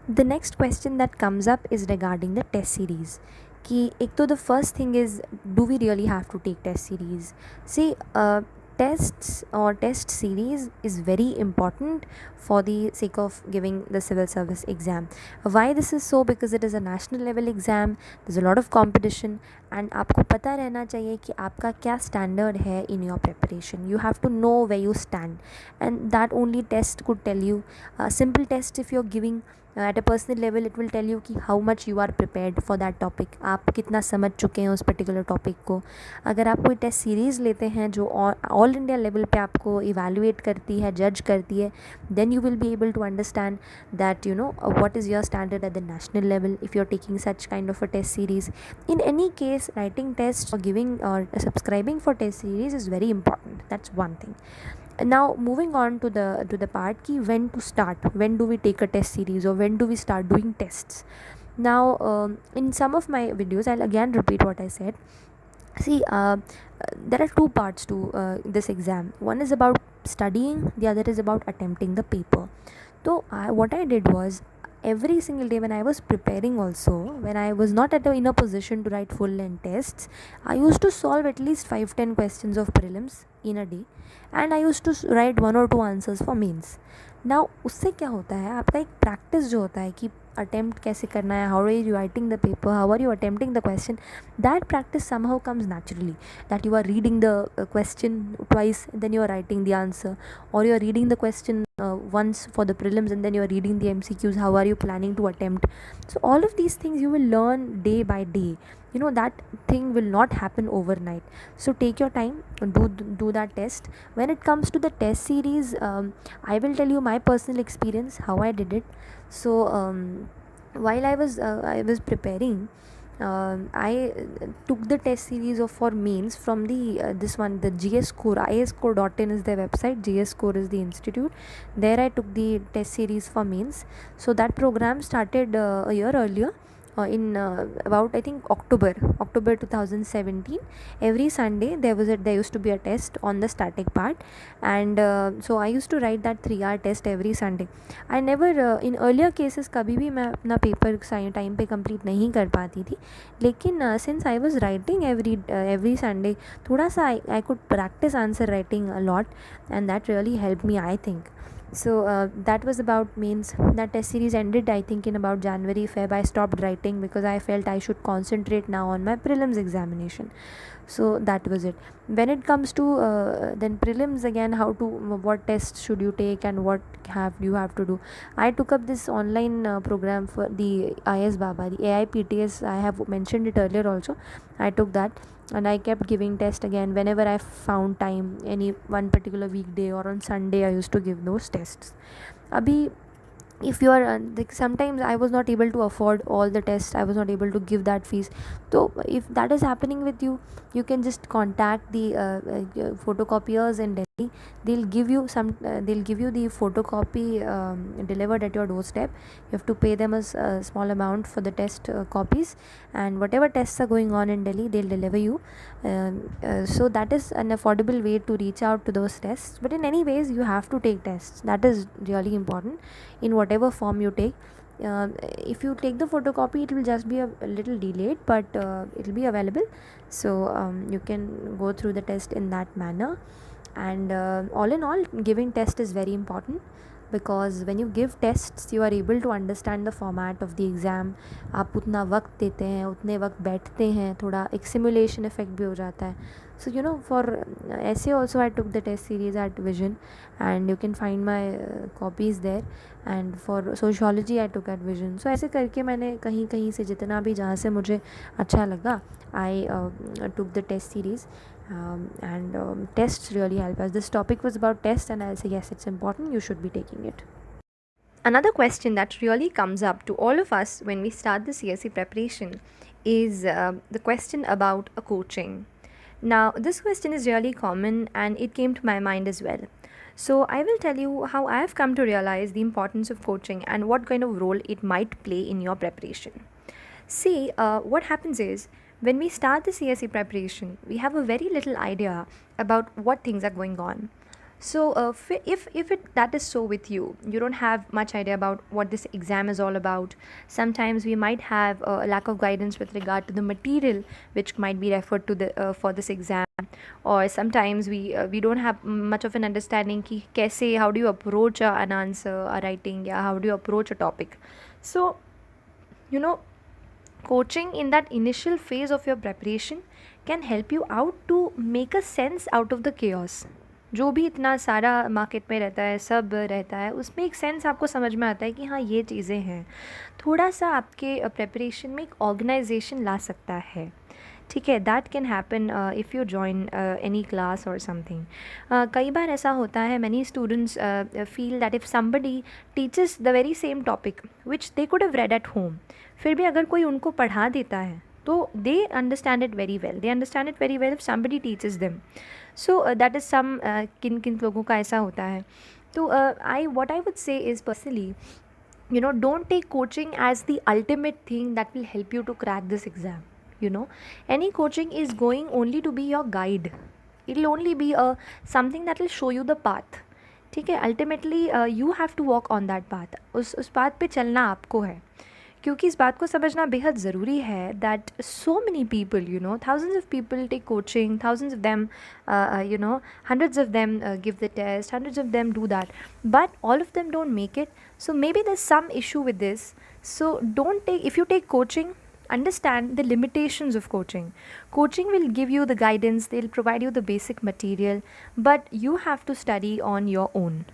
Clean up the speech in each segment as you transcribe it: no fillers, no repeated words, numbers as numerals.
The next question that comes up is regarding the test series. कि एक तो the first thing is, do we really have to take test series? See, tests or test series is very important for the sake of giving the civil service exam. Why this is so? Because it is a national level exam, there's a lot of competition, and आपको पता रहना चाहिए कि आपका क्या standard है in your preparation. You have to know where you stand, and that only test could tell you. A simple test if you're giving at a personal level, it will tell you कि how much you are prepared for that topic, आप कितना समझ चुके हैं उस particular topic को. अगर आप कोई टेस्ट सीरीज़ लेते हैं जो ऑल इंडिया लेवल पे आपको इवेलुएट करती है, जज करती है, then you will be able to understand that what is your standard at the national level if you're taking such kind of a test series. In any case, writing tests or giving or subscribing for test series is very important. That's one thing. Now moving on to the part ki when to start, when do we take a test series or when do we start doing tests. Now in some of my videos, I'll again repeat what I said. See, there are two parts to this exam. One is about studying, the other is about attempting the paper. So what I did was, every single day when I was preparing, also when I was not in a position to write full length tests, I used to solve at least 5-10 questions of prelims in a day, and I used to write 1 or 2 answers for mains. Now उससे क्या होता है, आपका एक practice जो होता है कि अटेम्प्ट कैसे करना है, how are you writing the paper, how are you attempting the question, that practice somehow comes naturally, that you are reading the question twice, then you are writing the answer, or you are reading the question once for the prelims and then you are reading the MCQs, how are you planning to attempt. So all of these things you will learn day by day. That thing will not happen overnight. So take your time, do that test. When it comes to the test series, I will tell you my personal experience, how I did it. So while I was preparing, I took the test series of for mains from the this one, the GS Score. IASScore.in is their website, GS Score is the institute. There I took the test series for mains. So that program started a year earlier, in about I think October 2017. Every Sunday there used to be a test on the static part, and so I used to write that 3-hour test every Sunday. I never in earlier cases कभी भी मैं अपना paper time पे complete नहीं कर पाती थी, लेकिन since I was writing every Sunday, थोड़ा सा I could practice answer writing a lot, and that really helped me, I think. So that was about mains. That test series ended I think in about January Feb. I stopped writing because I felt I should concentrate now on my prelims examination. So that was it. When it comes to then prelims again, what tests should you take and what you have to do, I took up this online program for the IS Baba, the AIPTS. I have mentioned it earlier also. I took that, and I kept giving test again whenever I found time. Any one particular weekday or on Sunday, I used to give those tests. Abhi, if you are sometimes I was not able to afford all the tests, I was not able to give that fees. So if that is happening with you, you can just contact the photocopiers in Delhi. They'll give you the photocopy delivered at your doorstep. You have to pay them a small amount for the test copies, and whatever tests are going on in Delhi, they'll deliver you. So that is an affordable way to reach out to those tests. But in any ways, you have to take tests. That is really important in whatever form you take. If you take the photocopy, it will just be a little delayed, but it will be available. So you can go through the test in that manner. And all in all, giving test is very important, because when you give tests, you are able to understand the format of the exam. आप उतना वक्त देते हैं, उतने वक्त बैठते हैं, थोड़ा एक सिमुलेशन इफेक्ट भी हो जाता है. So for essay also I took the test series at Vision, and you can find my copies there. And for sociology I took at Vision. So ऐसे करके मैंने कहीं कहीं से जितना भी जहाँ से मुझे अच्छा लगा, I took the test series. And tests really help us. This topic was about tests, and I'll say yes, it's important, you should be taking it. Another question that really comes up to all of us when we start the CSE preparation is the question about a coaching. Now, this question is really common and it came to my mind as well. So, I will tell you how I have come to realize the importance of coaching and what kind of role it might play in your preparation. See, what happens is, when we start the CSE preparation, we have a very little idea about what things are going on. So if it that is so with you, you don't have much idea about what this exam is all about. Sometimes we might have a lack of guidance with regard to the material which might be referred to the for this exam, or sometimes we don't have much of an understanding ki kaise, how do you approach an answer, a writing, yeah, how do you approach a topic. So you know, coaching in that initial phase of your preparation can help you out to make a sense out of the chaos. जो भी इतना सारा market में रहता है, सब रहता है, उसमें एक सेंस आपको समझ में आता है कि हाँ ये चीज़ें हैं। थोड़ा सा आपके प्रेपरेशन में एक ऑर्गेनाइजेशन ला सकता है, ठीक है। That can happen if you join any class और समथिंग। कई बार ऐसा होता है, many students feel that if somebody teaches the very same topic which they could have read at home, फिर भी अगर कोई उनको पढ़ा देता है तो they understand it very well, they understand it very well if somebody teaches them. So that is some, किन किन लोगों का ऐसा होता है। तो I what I would say is personally, you know, don't take coaching as the ultimate thing that will help you to crack this exam. You know, any coaching is going only to be your guide. It'll only be something that will show you the path, ठीक है। Ultimately you have to walk on that path, उस path पे चलना आपको है। क्योंकि इस बात को समझना बेहद ज़रूरी है that so many people, you know, thousands of people take coaching, thousands of them, you know, hundreds of them give the test, hundreds of them do that, but all of them don't make it. So maybe there's some issue with this. So don't take, if you take coaching, understand the limitations of coaching. Coaching will give you the guidance, they'll provide you the basic material, but you have to study on your own.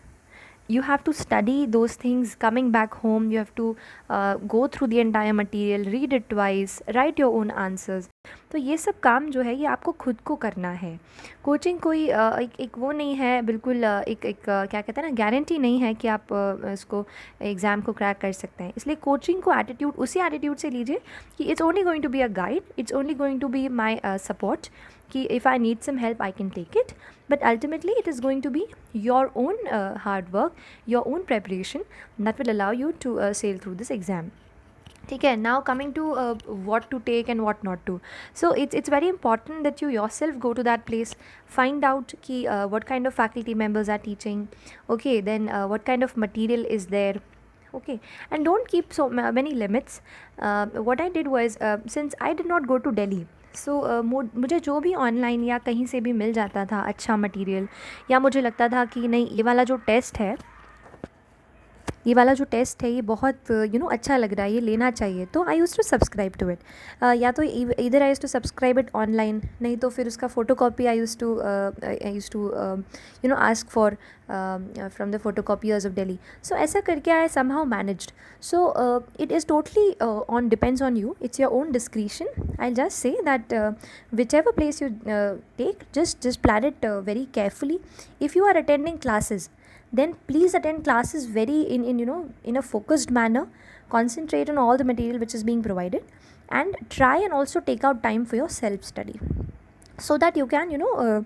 You have to study those things coming back home. You have to go through the entire material, read it twice, write your own answers. तो ये सब काम जो है ये आपको खुद को करना है। कोचिंग कोई एक वो नहीं है बिल्कुल, एक क्या कहते हैं ना, गारंटी नहीं है कि आप इसको एग्ज़ाम को क्रैक कर सकते हैं। इसलिए कोचिंग को एटीट्यूड, उसी एटीट्यूड से लीजिए कि it's only going to be a guide, it's only going to be my support, कि if I need some help I can take it, but ultimately it is going to be your own hard work, your own preparation that will allow you to sail through this exam, ठीक है। Now coming to what to take and what not to, so it's very important that you yourself go to that place, find out कि what kind of faculty members are teaching, okay, then what kind of material is there, okay, and don't keep so many limits. What I did was, since I did not go to Delhi, सो मुझे जो भी online या कहीं से भी मिल जाता था अच्छा मटेरियल, या मुझे लगता था कि नहीं ये वाला जो टेस्ट है, ये वाला जो टेस्ट है ये बहुत यू नो अच्छा लग रहा है, ये लेना चाहिए, तो I use to subscribe to it. या तो इधर I use to subscribe it online, नहीं तो फिर उसका photo copy I use to you know ask for from the photo copiers of Delhi. So ऐसा करके I somehow managed. So it is totally on depends on you, it's your own discretion. I just say that whichever place you take, just plan it very carefully. If you are attending classes, then please attend classes very in you know, in a focused manner, concentrate on all the material which is being provided, and try and also take out time for your self study, so that you can, you know,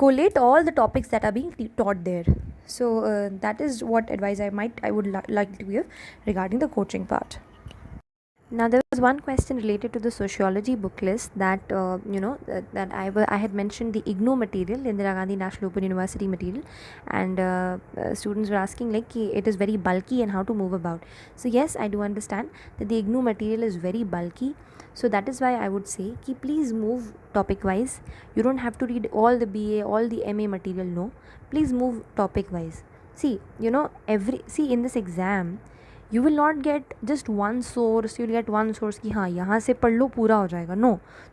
collate all the topics that are being taught there. So that is what advice I would like to give regarding the coaching part. Now there was one question related to the sociology book list that you know, that I had mentioned the IGNOU material, Indira Gandhi National Open University material, and students were asking like it is very bulky and how to move about. So yes, I do understand that the IGNOU material is very bulky, so that is why I would say ki please move topic wise. You don't have to read all the BA, all the MA material, no, please move topic wise. See, you know, in this exam you will not get just one source, you will get one source कि हाँ यहाँ से पढ़ लो पूरा हो जाएगा, no,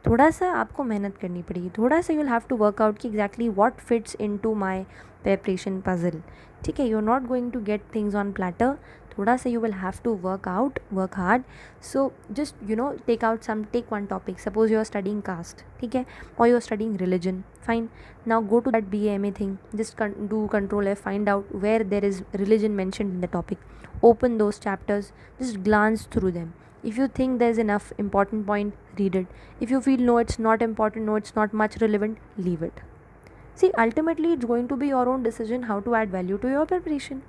थोड़ा सा आपको मेहनत करनी पड़ेगी, थोड़ा सा you will have to work out कि exactly what fits into my preparation puzzle, ठीक है। You are not going to get things on platter, थोड़ा सा you will have to work hard. So just, you know, take one topic. Suppose you are studying caste, ठीक है, or you are studying religion, fine. Now go to that BA MA thing, just do Control F, find out where there is religion mentioned in the topic, open those chapters, just glance through them. If you think there's enough important point, read it. If you feel no, it's not important, no, it's not much relevant, leave it. See, ultimately it's going to be your own decision how to add value to your preparation.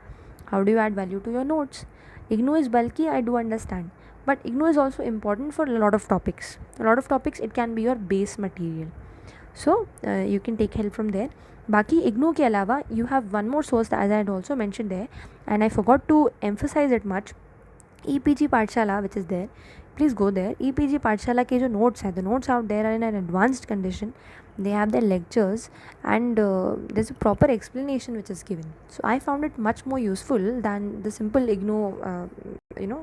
How do you add value to your notes? IGNOU is bulky, I do understand, but IGNOU is also important for a lot of topics. It can be your base material, so you can take help from there. बाकी इग्नू के अलावा you have one more source as I had also mention there and I forgot to emphasise it much. EPG Pathshala which is there, please go there. EPG पाठशाला के जो notes हैं, the notes out there are in an advanced condition. They have their lectures and there's a proper explanation which is given. So I found it much more useful than the simple IGNO, you know,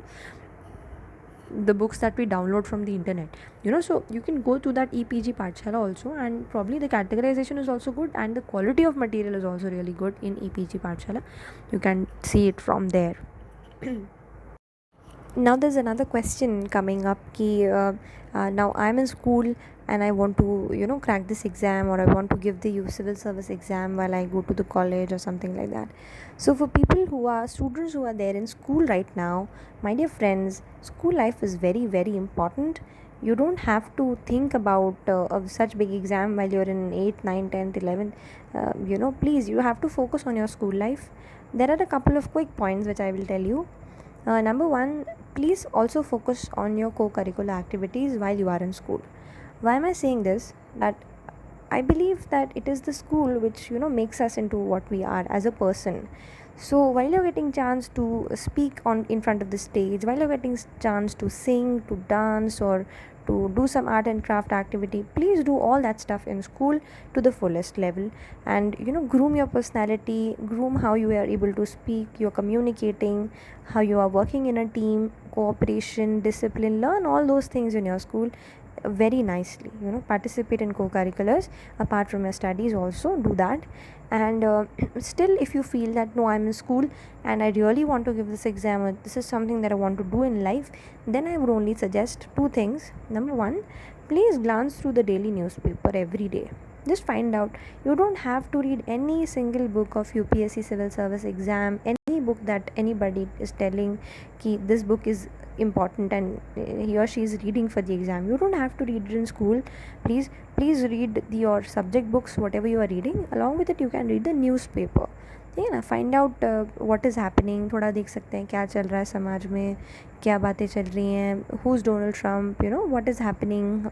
the books that we download from the internet. So you can go to that EPG pathshala also, and probably the categorization is also good, and the quality of material is also really good in EPG pathshala. You can see it from there. Now there's another question coming up ki now I'm in school and I want to crack this exam, or I want to give the civil service exam while I go to the college or something like that. So for students who are there in school right now, my dear friends, school life is very very important. You don't have to think about such big exam while you're in 8th 9th 10th 11th. Please, you have to focus on your school life. There are a couple of quick points which I will tell you. Number one, please also focus on your co-curricular activities while you are in school. Why am I saying this? That I believe that it is the school which makes us into what we are as a person. So while you're getting chance to speak on in front of the stage, while you're getting chance to sing, to dance, or to do some art and craft activity, please do all that stuff in school to the fullest level, and groom your personality, groom how you are able to speak, you're communicating, how you are working in a team, cooperation, discipline. Learn all those things in your school very nicely. Participate in co-curriculars apart from your studies, also do that. And still, if you feel that no, I'm in school and I really want to give this exam, or this is something that I want to do in life, then I would only suggest two things. Number one, please glance through the daily newspaper every day. Just find out. You don't have to read any single book of UPSC civil service exam, any book that anybody is telling ki this book is important and he or she is reading for the exam. You don't have to read it in school. Please read your subject books, whatever you are reading. Along with it, you can read the newspaper. ठीक है ना. Find out what is happening. थोड़ा देख सकते हैं क्या चल रहा है समाज में, क्या बातें चल रही हैं, who is Donald Trump, what is happening,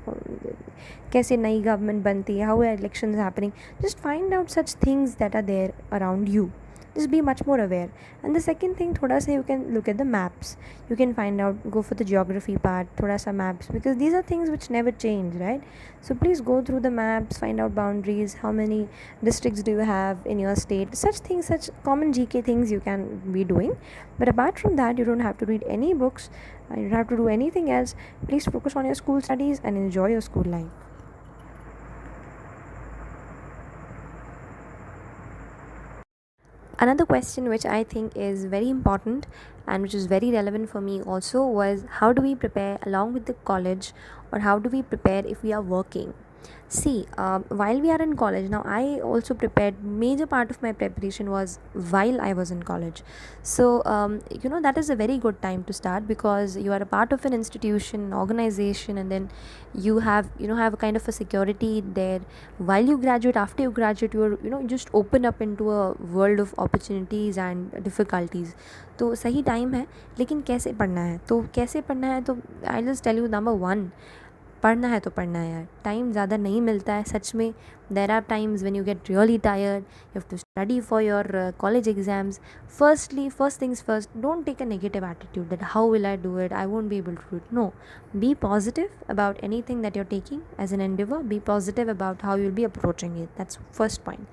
कैसे नई गवर्नमेंट बनती है, how are elections happening. Just find out such things that are there around you. Just be much more aware. And the second thing, thoda sa you can look at the maps. You can find out, go for the geography part, thoda sa maps, because these are things which never change, right? So please go through the maps, find out boundaries, how many districts do you have in your state, such things, such common GK things you can be doing. But apart from that, you don't have to read any books, you don't have to do anything else. Please focus on your school studies and enjoy your school life. Another question which I think is very important and which is very relevant for me also was, how do we prepare along with the college, or how do we prepare if we are working? See, while we are in college, now I also prepared, major part of my preparation was while I was in college. So that is a very good time to start, because you are a part of an institution, organization, and then you have have a kind of a security there. While you graduate, after you graduate, you're just open up into a world of opportunities and difficulties. तो सही time है, लेकिन कैसे पढ़ना है, तो I just tell you. Number one, पढ़ना है तो पढ़ना है यार. टाइम ज़्यादा नहीं मिलता है सच में. There are times when you get really tired, you have to study for your college exams. First things first, don't take a negative attitude that how will I do it, I won't be able to do it. No, be positive about anything that you are taking as an endeavour. Be positive about how you will be approaching it. That's first point.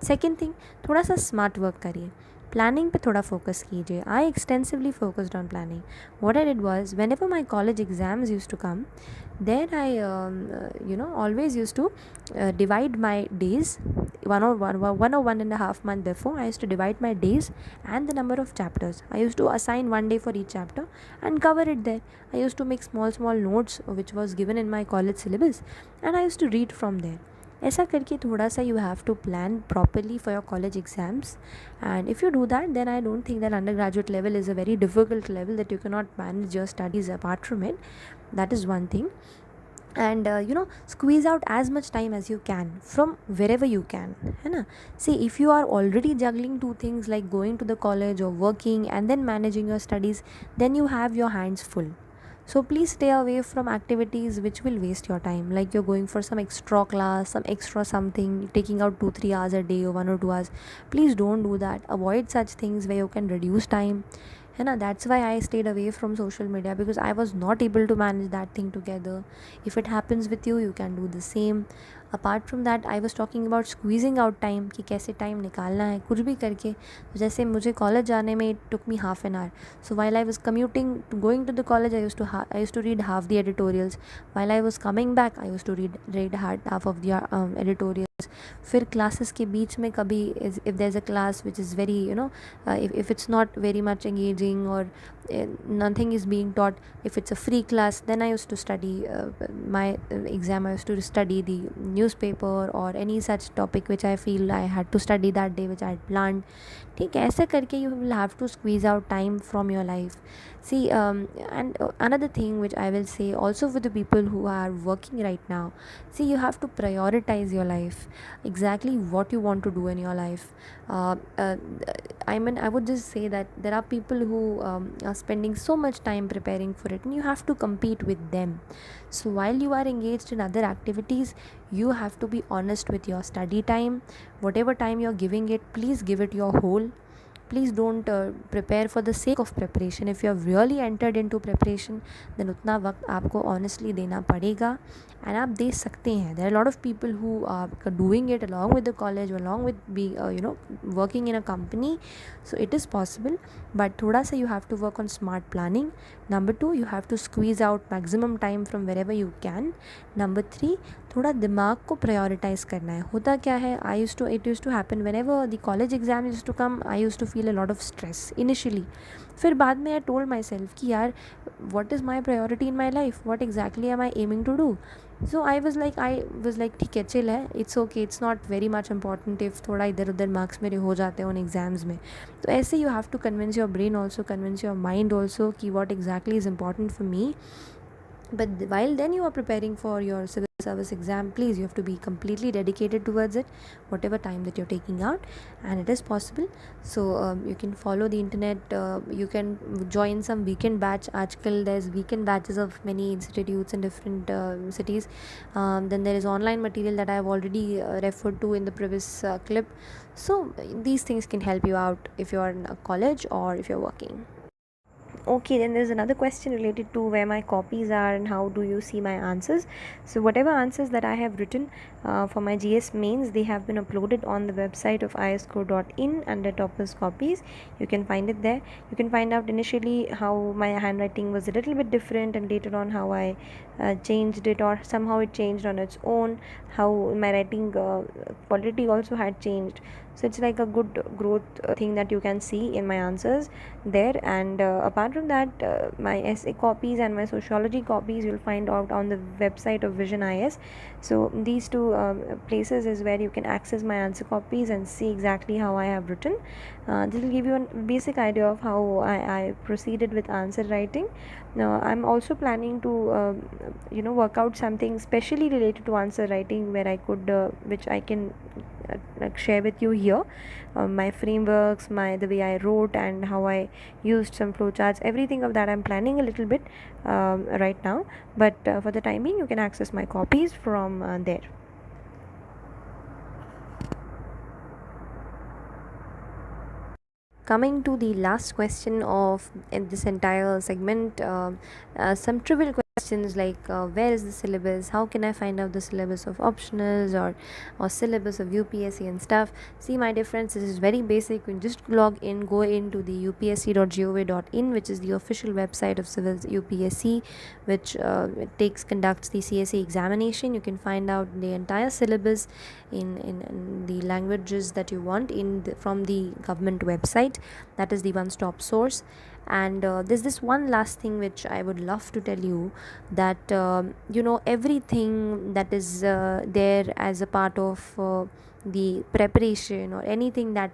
Second thing, थोड़ा सा smart work करिए. Planning पे थोड़ा focus कीजिए. I extensively focused on planning. What I did was, whenever my college exams used to come, then I always used to divide my days. 1 or 1.5 month before, I used to divide my days and the number of chapters. I used to assign 1 day for each chapter and cover it there. I used to make small notes which was given in my college syllabus, and I used to read from there. ऐसा करके थोड़ा सा you have to plan properly for your college exams, and if you do that, then I don't think that undergraduate level is a very difficult level that you cannot manage your studies apart from it. That is one thing. And squeeze out as much time as you can from wherever you can, है ना. See, if you are already juggling two things like going to the college or working and then managing your studies, then you have your hands full. So please stay away from activities which will waste your time, like you're going for some extra class, some extra something, taking out 2 3 hours a day or 1 or 2 hours. Please don't do that. Avoid such things where you can reduce time. है ना, that's why I stayed away from social media, because I was not able to manage that thing together. If it happens with you, you can do the same. Apart from that I was talking about squeezing out time, कि कैसे time निकालना है कुछ भी करके. तो जैसे मुझे कॉलेज जाने में it took me half an hour. So while I was commuting going to the college, I use to read half the editorials. While I was coming back, I use to read half of the editorials. फिर classes के बीच में कभी, if there is a class which is very if it's not very much engaging, or nothing is being taught, if it's a free class, then I used to study my exam. I used to study the newspaper or any such topic which I feel I had to study that day, which I had planned. ठीक है, ऐसे करके you will have to squeeze out time from your life. See, and another thing which I will say also for the people who are working right now, see, you have to prioritize your life, exactly what you want to do in your life. uh, uh, I mean, I would just say that there are people who are spending so much time preparing for it, and you have to compete with them. So while you are engaged in other activities, you have to be honest with your study time. Whatever time you're giving it, please give it your whole. Please don't prepare for the sake of preparation. If you have really entered into preparation, then उतना वक्त आपको honestly देना पड़ेगा, and आप दे सकते हैं. There are a lot of people who are doing it along with the college, along with working in a company. So it is possible, but थोड़ा सा you have to work on smart planning. Number 2, you have to squeeze out maximum time from wherever you can. Number 3, थोड़ा दिमाग को prioritise करना है. होता क्या है, it used to happen whenever the college exam used to come, I used to feel a lot of stress initially. फिर बाद में I told myself कि यार, what is my priority in my life, what exactly am I aiming to do. So I was like ठीक है, chill है, it's okay, it's not very much important if थोड़ा इधर उधर मार्क्स मेरे हो जाते हैं उन एग्ज़ाम्स में. तो ऐसे you have to convince your brain also, convince your mind also कि what exactly is important for me. But while then you are preparing for your civil service exam, please, you have to be completely dedicated towards it, whatever time that you're taking out, and it is possible. So you can follow the internet, you can join some weekend batch. Aajkal there's weekend batches of many institutes in different cities. Then there is online material that I have already referred to in the previous clip. So these things can help you out if you're in a college or if you're working. Okay, then there's another question related to where my copies are and how do you see my answers. So whatever answers that I have written for my GS mains, they have been uploaded on the website of isco.in under toppers copies. You can find it there. You can find out initially how my handwriting was a little bit different, and later on how I changed it, or somehow it changed on its own, how my writing quality also had changed. So it's like a good growth thing that you can see in my answers there. And apart from that, my essay copies and my sociology copies you'll find out on the website of Vision IAS. So these two places is where you can access my answer copies and see exactly how I have written. This will give you a basic idea of how I proceeded with answer writing. Now I'm also planning to work out something specially related to answer writing, where I could which I can share with you here, my frameworks, the way I wrote, and how I used some flowcharts. Everything of that I'm planning a little bit right now, but for the time being you can access my copies from there. Coming to the last question of in this entire segment, some trivial questions like where is the syllabus, how can I find out the syllabus of optionals or syllabus of UPSC and stuff. See, my dear friends, this is very basic. You can just log in, go into the upsc.gov.in, which is the official website of civil UPSC, which conducts the CSE examination. You can find out the entire syllabus in the languages that you want from the government website. That is the one-stop source. And there's this one last thing which I would love to tell you, that everything that is there as a part of the preparation, or anything that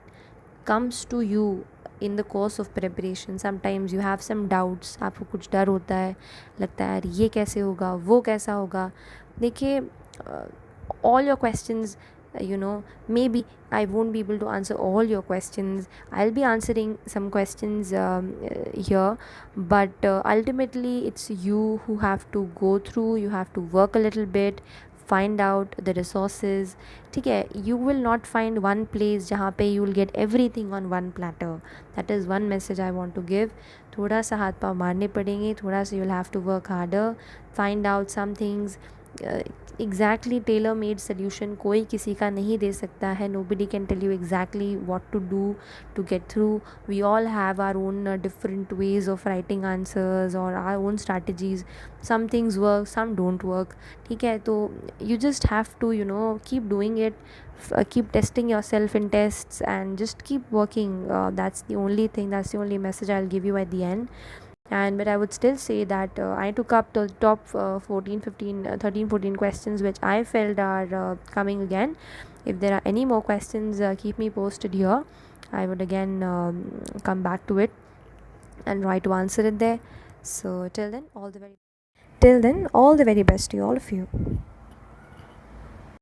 comes to you in the course of preparation, sometimes you have some doubts. आपको कुछ डर होता है, लगता है यार ये कैसे होगा, वो कैसा होगा. देखिए, all your questions maybe I won't be able to answer all your questions. I'll be answering some questions here, but ultimately it's you who have to go through, you have to work a little bit, find out the resources. ठीक है, you will not find one place जहाँ पे you will get everything on one platter. That is one message I want to give. थोड़ा सा हाथ पाँव मारने पड़ेंगे, थोड़ा सा you'll have to work harder, find out some things. Exactly tailor made solution कोई किसी का नहीं दे सकता है. Nobody can tell you exactly what to do to get through. We all have our own different ways of writing answers और our own strategies. Some things work, some don't work. ठीक है, तो you just have to keep doing it, keep testing yourself in tests and just keep working. That's the only thing, that's the only message I'll give you at the end. And but I would still say that I took up the top 14 15 13 14 questions which I felt are coming again. If there are any more questions, keep me posted here. I would again come back to it and try to answer it there. So till then, all the very best to all of you.